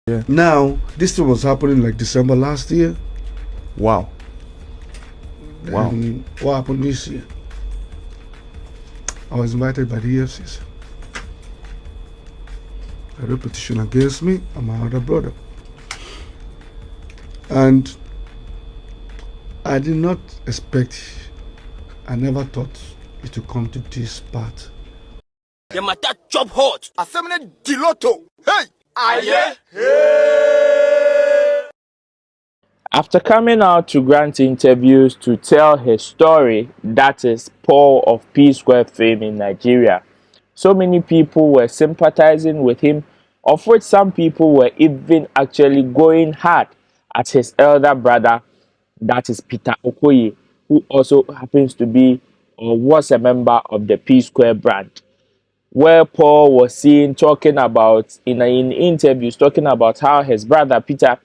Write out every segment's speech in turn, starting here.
Yeah. Now, this thing was happening like December last year. Wow. Wow. And what happened this year? I was invited by the EFCC. A repetition against me and my other brother. And I did not expect, I never thought it would come to this part. The matter chop hot. Assembly Diloto. Hey! Aye. After coming out to grant interviews to tell his story, that is Paul of P Square fame in Nigeria, so many people were sympathizing with him, of which some people were even actually going hard at his elder brother, that is Peter Okoye, who also happens to be or was a member of the P Square brand, where Paul was seen talking about in interviews talking about how his brother Peter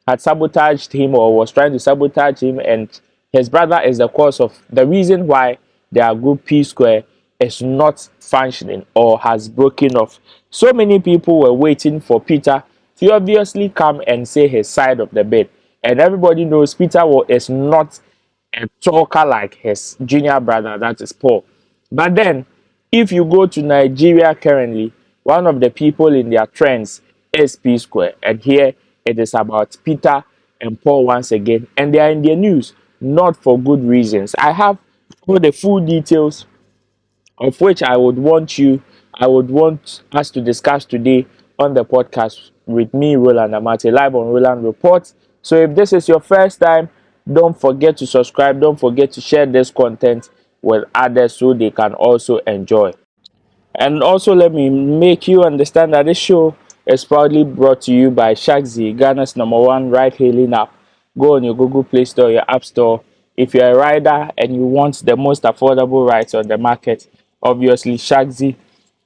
had sabotaged him or was trying to sabotage him, and his brother is the cause of the reason why their group P Square is not functioning or has broken off. So many people were waiting for Peter to obviously come and say his side of the bed, and everybody knows Peter is not a talker like his junior brother, that is Paul. But then, if you go to Nigeria currently, one of the people in their trends is P Square, and here it is about Peter and Paul once again, and they are in the news, not for good reasons. I have all the full details of which I would want us to discuss today on the podcast with me, Roland Amate, live on Roland Report. So if this is your first time, don't forget to subscribe, don't forget to share this content with others so they can also enjoy. And also let me make you understand that this show is proudly brought to you by Shagzy, Ghana's #1 ride-hailing app. Go on your Google Play Store, your App Store. If you're a rider and you want the most affordable rides on the market, obviously Shagzy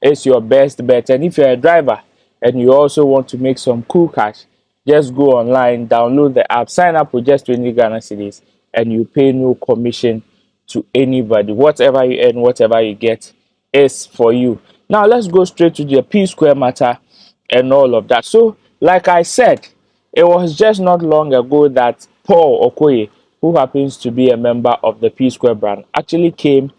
is your best bet. And if you're a driver and you also want to make some cool cash, just go online, download the app, sign up with just 20 Ghana cedis, and you pay no commission to anybody. Whatever you earn, whatever you get is for you. Now let's go straight to the P Square matter and all of that. So, like I said, it was just not long ago that Paul Okoye, who happens to be a member of the P Square brand, actually came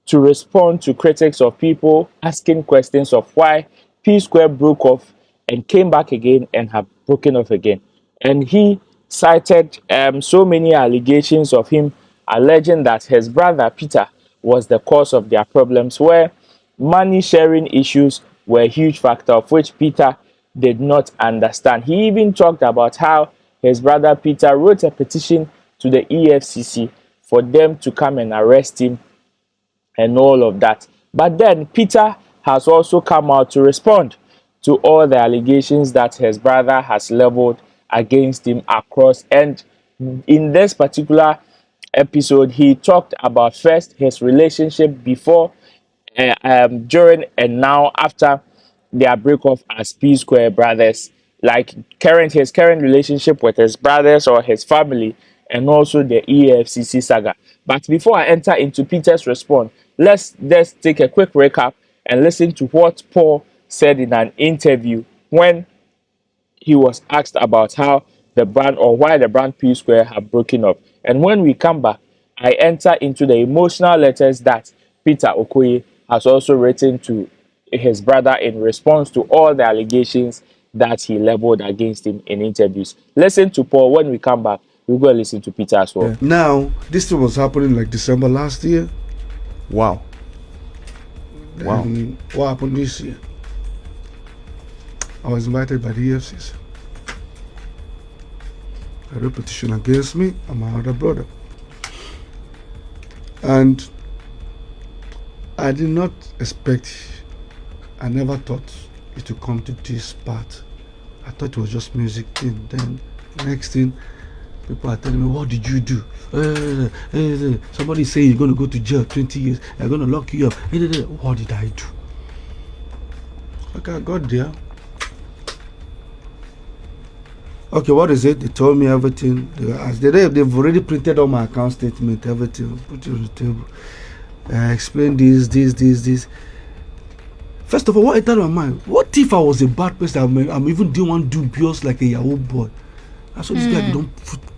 to respond to critics of people asking questions of why P Square broke off and came back again and have broken off again. And he cited so many allegations of him alleging that his brother Peter was the cause of their problems, where money sharing issues were a huge factor of which Peter did not understand. He even talked about how his brother Peter wrote a petition to the EFCC for them to come and arrest him and all of that. But then Peter has also come out to respond to all the allegations that his brother has leveled against him across. And in this particular episode, he talked about first his relationship before, during, and now after their breakup as P Square brothers, like his current relationship with his brothers or his family, and also the EFCC saga. But before I enter into Peter's response, let's just take a quick recap and listen to what Paul said in an interview when he was asked about how the brand or why the brand P Square have broken up. And when we come back, I enter into the emotional letters that Peter Okoye has also written to his brother in response to all the allegations that he leveled against him in interviews. Listen to Paul. When we come back, we'll go listen to Peter as well. Now, this thing was happening like December last year. Wow. Wow. And what happened this year? I was invited by the EFCC. A repetition against me and my other brother. And I did not expect, I never thought it would come to this part. I thought it was just music thing. Then next thing, people are telling me, what did you do? Somebody say you're going to go to jail 20 years. They're going to lock you up. What did I do? Okay, I got there. Okay, what is it? They told me everything. They've already printed on my account statement, everything. Put it on the table. I explained this. First of all, what entered my mind? What if I was a bad person? I'm even doing one dubious like a Yahoo boy. I saw this guy don't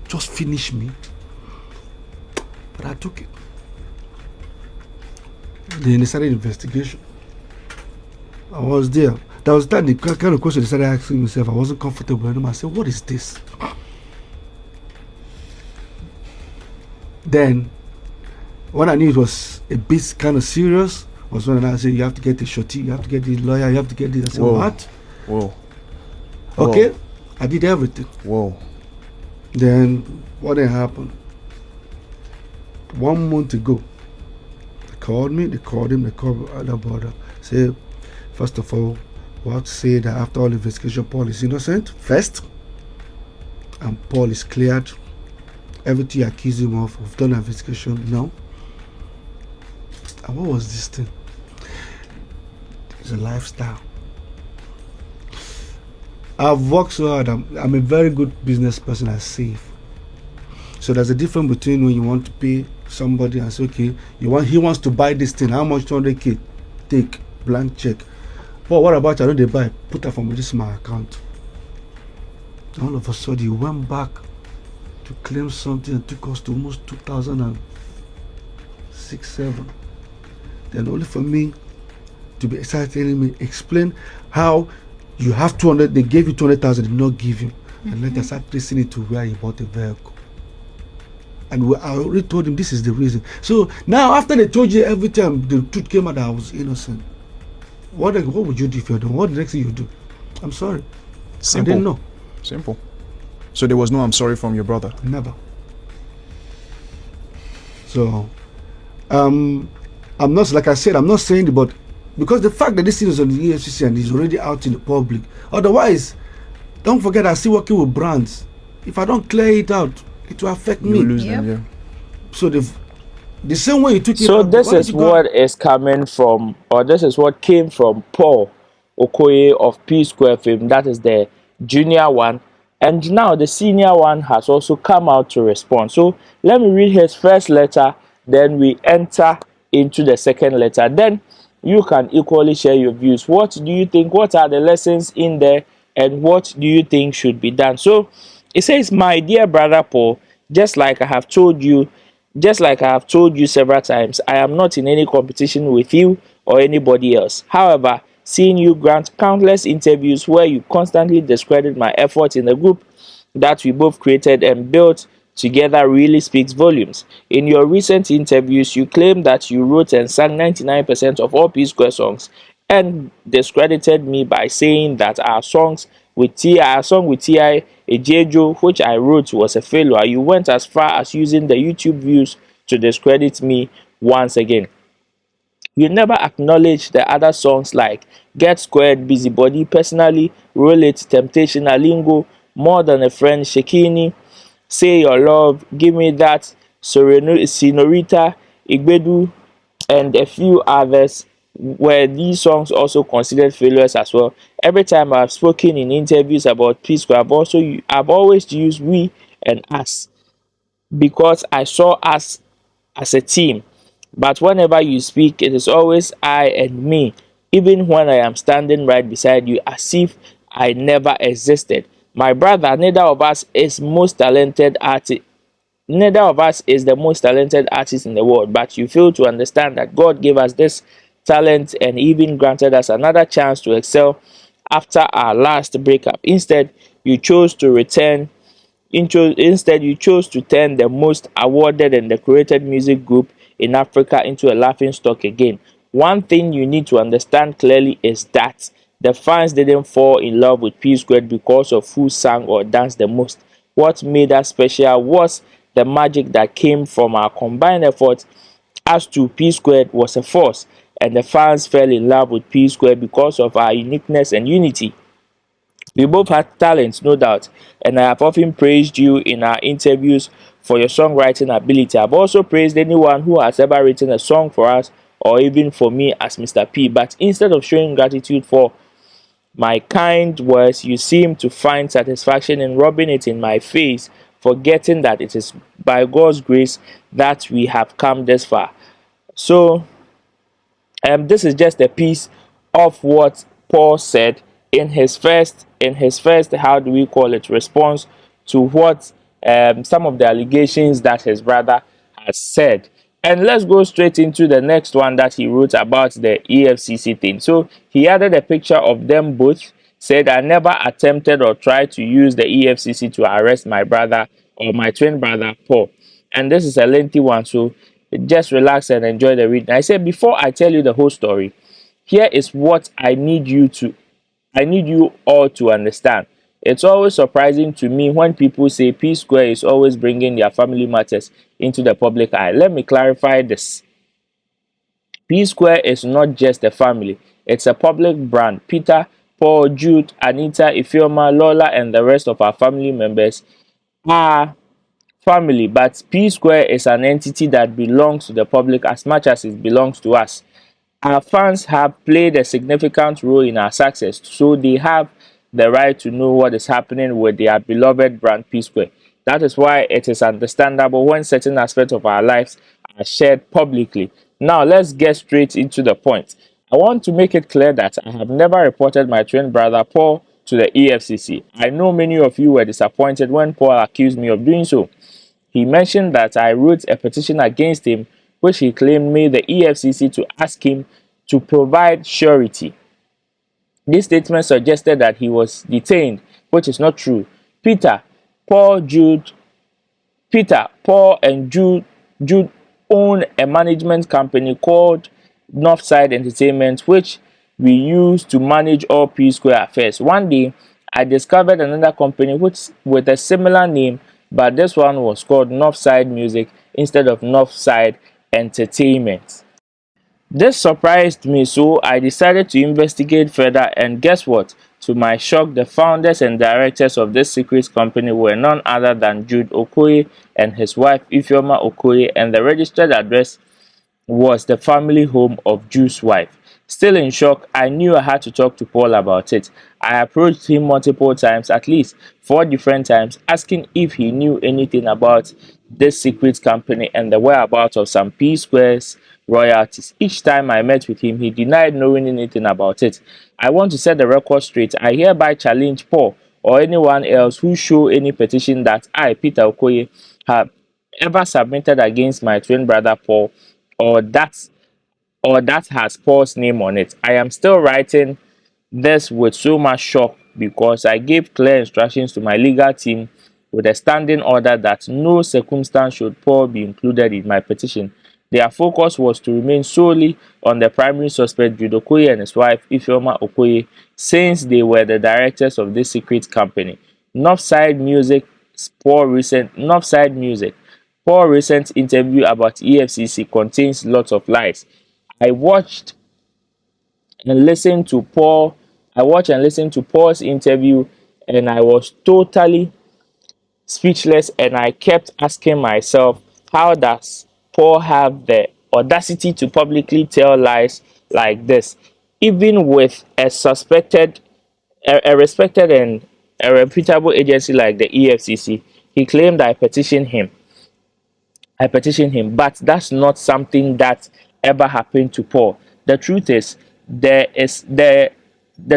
just finish me. But I took it. Then they started investigation. I was there. That was that the kind of question they started asking myself. I wasn't comfortable anymore. I said, "What is this?" Then, when I knew it was a bit kind of serious, was when I said, "You have to get the shorty, you have to get the lawyer, you have to get this." I said, Whoa. "What?" Whoa. Okay, I did everything. Whoa. Then what then happened? 1 month ago, they called me, they called him, they called other brother. Say, first of all, we have to say that after all investigation, Paul is innocent first, and Paul is cleared. Everything you accuse him of, we've done an investigation now. And what was this thing? It's a lifestyle. I've worked so hard. I'm a very good business person. I save. So there's a difference between when you want to pay somebody and say, okay, he wants to buy this thing. How much? 200k. Take blank check. But what about I know they buy? Put that from this my account. All of a sudden, he went back to claim something and took us to almost 2006, 7. Then only for me to be excited, telling me, explain how you have 200, they gave you 200,000, did not give you. And later start tracing it to where he bought the vehicle. And I already told him this is the reason. So now after they told you every time the truth came out that I was innocent, what would you do if you're doing? What the next thing you do? I'm sorry. Simple. I didn't know. Simple. So there was no I'm sorry from your brother? Never. So I'm not, like I said, I'm not saying it, but because the fact that this thing is on the EFCC and is already out in the public, otherwise, don't forget I'm still working with brands. If I don't clear it out, it will affect You me. lose them, yeah. So the same way you took it So out, this why is did you go- what is coming from, or this is what came from Paul Okoye of P Square fame. That is the junior one. And now the senior one has also come out to respond. So let me read his first letter, then we enter into the second letter. Then you can equally share your views. What do you think? What are the lessons in there? And what do you think should be done? So it says, "My dear brother Paul, just like I have told you several times, I am not in any competition with you or anybody else. However, seeing you grant countless interviews where you constantly discredit my efforts in the group that we both created and built together really speaks volumes. In your recent interviews, you claim that you wrote and sang 99% of all P Square songs and discredited me by saying that our song with T.I. Ejejo, which I wrote, was a failure. You went as far as using the YouTube views to discredit me once again. You never acknowledge the other songs like Get Squared, Busybody, Personally, Roll It, Temptation, Alingo, More Than a Friend, Shekini, Say Your Love, Give Me That, Senorita, Igbedu, and a few others, where these songs also considered failures as well. Every time I've spoken in interviews about P Square, I've always used we and us because I saw us as a team. But whenever you speak, it is always I and me, even when I am standing right beside you, as if I never existed. My brother, neither of us is the most talented artist in the world, but you fail to understand that God gave us this talent and even granted us another chance to excel after our last breakup. Instead, you chose to turn the most awarded and decorated music group in Africa into a laughing stock again. One thing you need to understand clearly is that the fans didn't fall in love with P Squared because of who sang or danced the most. What made us special was the magic that came from our combined efforts. As to P Squared was a force, and the fans fell in love with P Squared because of our uniqueness and unity. We both had talents, no doubt, and I have often praised you in our interviews for your songwriting ability. I've also praised anyone who has ever written a song for us or even for me as Mr. P. But instead of showing gratitude for my kind words, you seem to find satisfaction in rubbing it in my face, forgetting that it is by God's grace that we have come this far. So, this is just a piece of what Paul said in his first how do we call it response to what some of the allegations that his brother has said. And let's go straight into the next one that he wrote about the EFCC thing. So he added a picture of them both, said, "I never attempted or tried to use the EFCC to arrest my brother or my twin brother Paul." And this is a lengthy one, so just relax and enjoy the reading. I said, before I tell you the whole story, here is what I need you all to understand. It's always surprising to me when people say P Square is always bringing their family matters into the public eye. Let me clarify this. P Square is not just a family, it's a public brand. Peter, Paul, Jude, Anita, Ifeoma, Lola, and the rest of our family members are family, but P Square is an entity that belongs to the public as much as it belongs to us. Our fans have played a significant role in our success, so they have the right to know what is happening with their beloved brand P Square. That is why it is understandable when certain aspects of our lives are shared publicly. Now, let's get straight into the point. I want to make it clear that I have never reported my twin brother Paul to the EFCC. I know many of you were disappointed when Paul accused me of doing so. He mentioned that I wrote a petition against him, which he claimed made the EFCC to ask him to provide surety. This statement suggested that he was detained, which is not true. Peter, Paul, Jude, Peter, Paul, and Jude own a management company called Northside Entertainment, which we use to manage all P Square affairs. One day, I discovered another company which with a similar name, but this one was called Northside Music instead of Northside Entertainment. This surprised me, so I decided to investigate further, and guess what? To my shock, the founders and directors of this secret company were none other than Jude Okoye and his wife Ifeoma Okoye, and the registered address was the family home of Jude's wife. Still in shock, I knew I had to talk to Paul about it. I approached him multiple times, at least 4 different times, asking if he knew anything about this secret company and the whereabouts of some P Squares royalties. Each time I met with him, he denied knowing anything about it. I want to set the record straight. I hereby challenge Paul or anyone else who show any petition that I, Peter Okoye, have ever submitted against my twin brother Paul or that has Paul's name on it. I am still writing this with so much shock because I gave clear instructions to my legal team with a standing order that no circumstance should Paul be included in my petition. Their focus was to remain solely on the primary suspect, Jude Okoye, and his wife, Ifeoma Okoye, since they were the directors of this secret company. Northside Music, Paul recent interview about EFCC contains lots of lies. I watched and listened to Paul. I watched and listened to Paul's interview, and I was totally speechless. And I kept asking myself, how does Paul have the audacity to publicly tell lies like this, even with a respected and a reputable agency like the EFCC? He claimed I petitioned him, but that's not something that ever happened to Paul. The truth is, the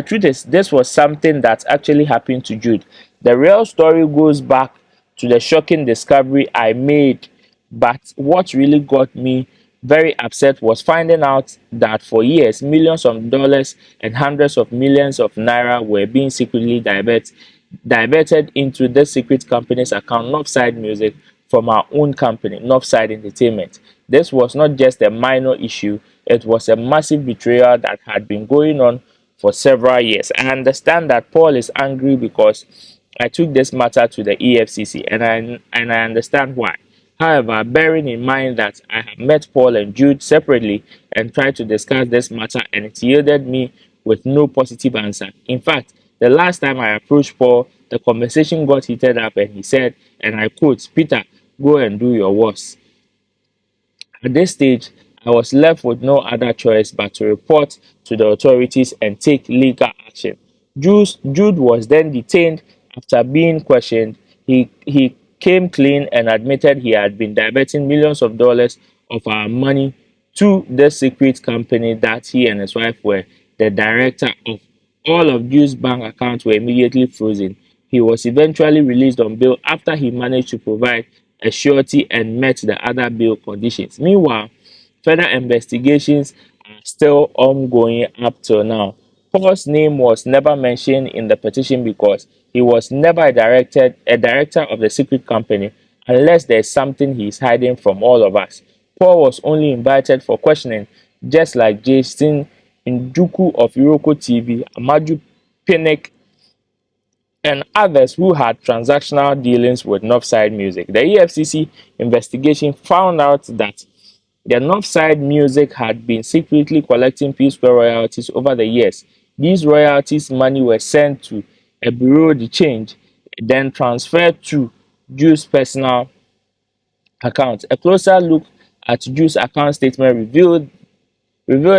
truth is this was something that actually happened to Jude. The real story goes back to the shocking discovery I made, but what really got me very upset was finding out that for years millions of dollars and hundreds of millions of naira were being secretly diverted into the secret company's account, Northside Music, from our own company, Northside Entertainment. This was not just a minor issue, it was a massive betrayal that had been going on for several years. I understand that Paul is angry because I took this matter to the EFCC, and I understand why. However, bearing in mind that I have met Paul and Jude separately and tried to discuss this matter, and it yielded me with no positive answer. In fact, the last time I approached Paul, the conversation got heated up and he said, and I quote, "Peter, go and do your worst." At this stage, I was left with no other choice but to report to the authorities and take legal action. Jude was then detained after being questioned. He came clean and admitted he had been diverting millions of dollars of our money to the secret company that he and his wife were the director of all of Juice's bank accounts were immediately frozen. He was eventually released on bail after he managed to provide a surety and met the other bail conditions. Meanwhile, further investigations are still ongoing up till now. Paul's name was never mentioned in the petition because he was never a director of the secret company unless there's something he's hiding from all of us. Paul was only invited for questioning, just like Jason Nduku of Iroko TV, Amaju Pinnick, and others who had transactional dealings with Northside Music. The EFCC investigation found out that the Northside Music had been secretly collecting P Square royalties over the years. These royalties money were sent to a bureau de change, then transferred to Juice's personal account. A closer look at Juice's account statement revealed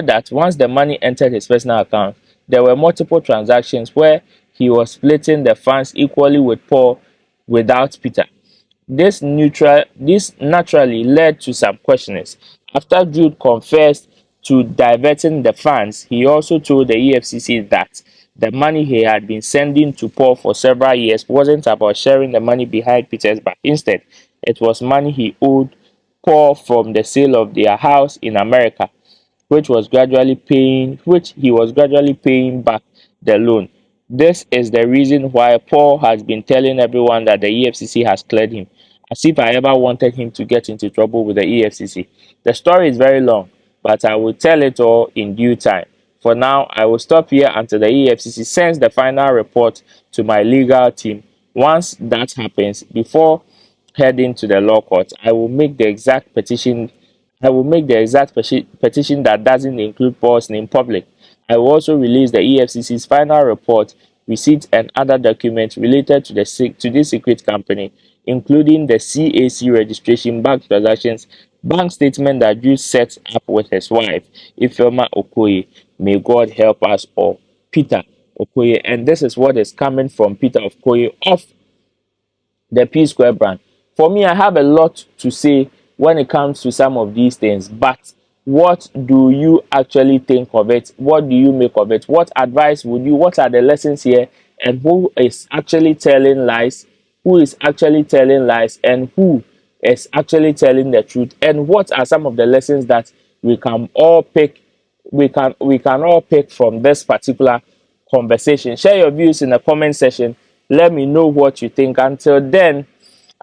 that once the money entered his personal account, there were multiple transactions where he was splitting the funds equally with Paul without Peter. This naturally led to some questionings. After Jude confessed to diverting the funds, he also told the EFCC that the money he had been sending to Paul for several years wasn't about sharing the money behind Peter's back. Instead, it was money he owed Paul from the sale of their house in America, which he was gradually paying back the loan. This is the reason why Paul has been telling everyone that the EFCC has cleared him, as if I ever wanted him to get into trouble with the EFCC. The story is very long, but I will tell it all in due time. For now, I will stop here until the EFCC sends the final report to my legal team. Once that happens, before heading to the law court, I will make the exact petition that doesn't include Paul's name public. I will also release the EFCC's final report, receipts, and other documents related to this secret company, including the CAC registration, bank transactions, bank statement that Jude set up with his wife, Ifeoma Okoye. May God help us all. Peter Okoye, and this is what is coming from Peter Okoye of the P Square brand. For me, I have a lot to say when it comes to some of these things, but what do you actually think of it? What do you make of it? What advice would you, what are the lessons here? And who is actually telling lies? Who is actually telling lies? And who is actually telling the truth? And what are some of the lessons that we can all pick? We can all pick from this particular conversation. Share your views in the comment section. Let me know what you think. Until then,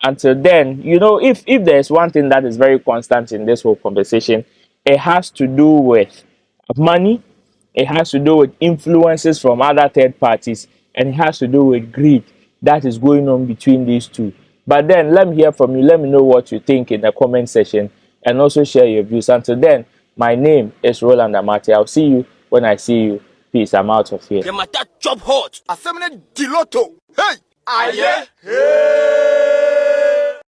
if there's one thing that is very constant in this whole conversation, it has to do with money, it has to do with influences from other third parties, and it has to do with greed that is going on between these two. But then let me hear from you. Let me know what you think in the comment section, and also share your views. Until then, my name is Roland Amati. I'll see you when I see you. Peace. I'm out of here. The matter chop hot. Assembly Diloto. Hey! Aye.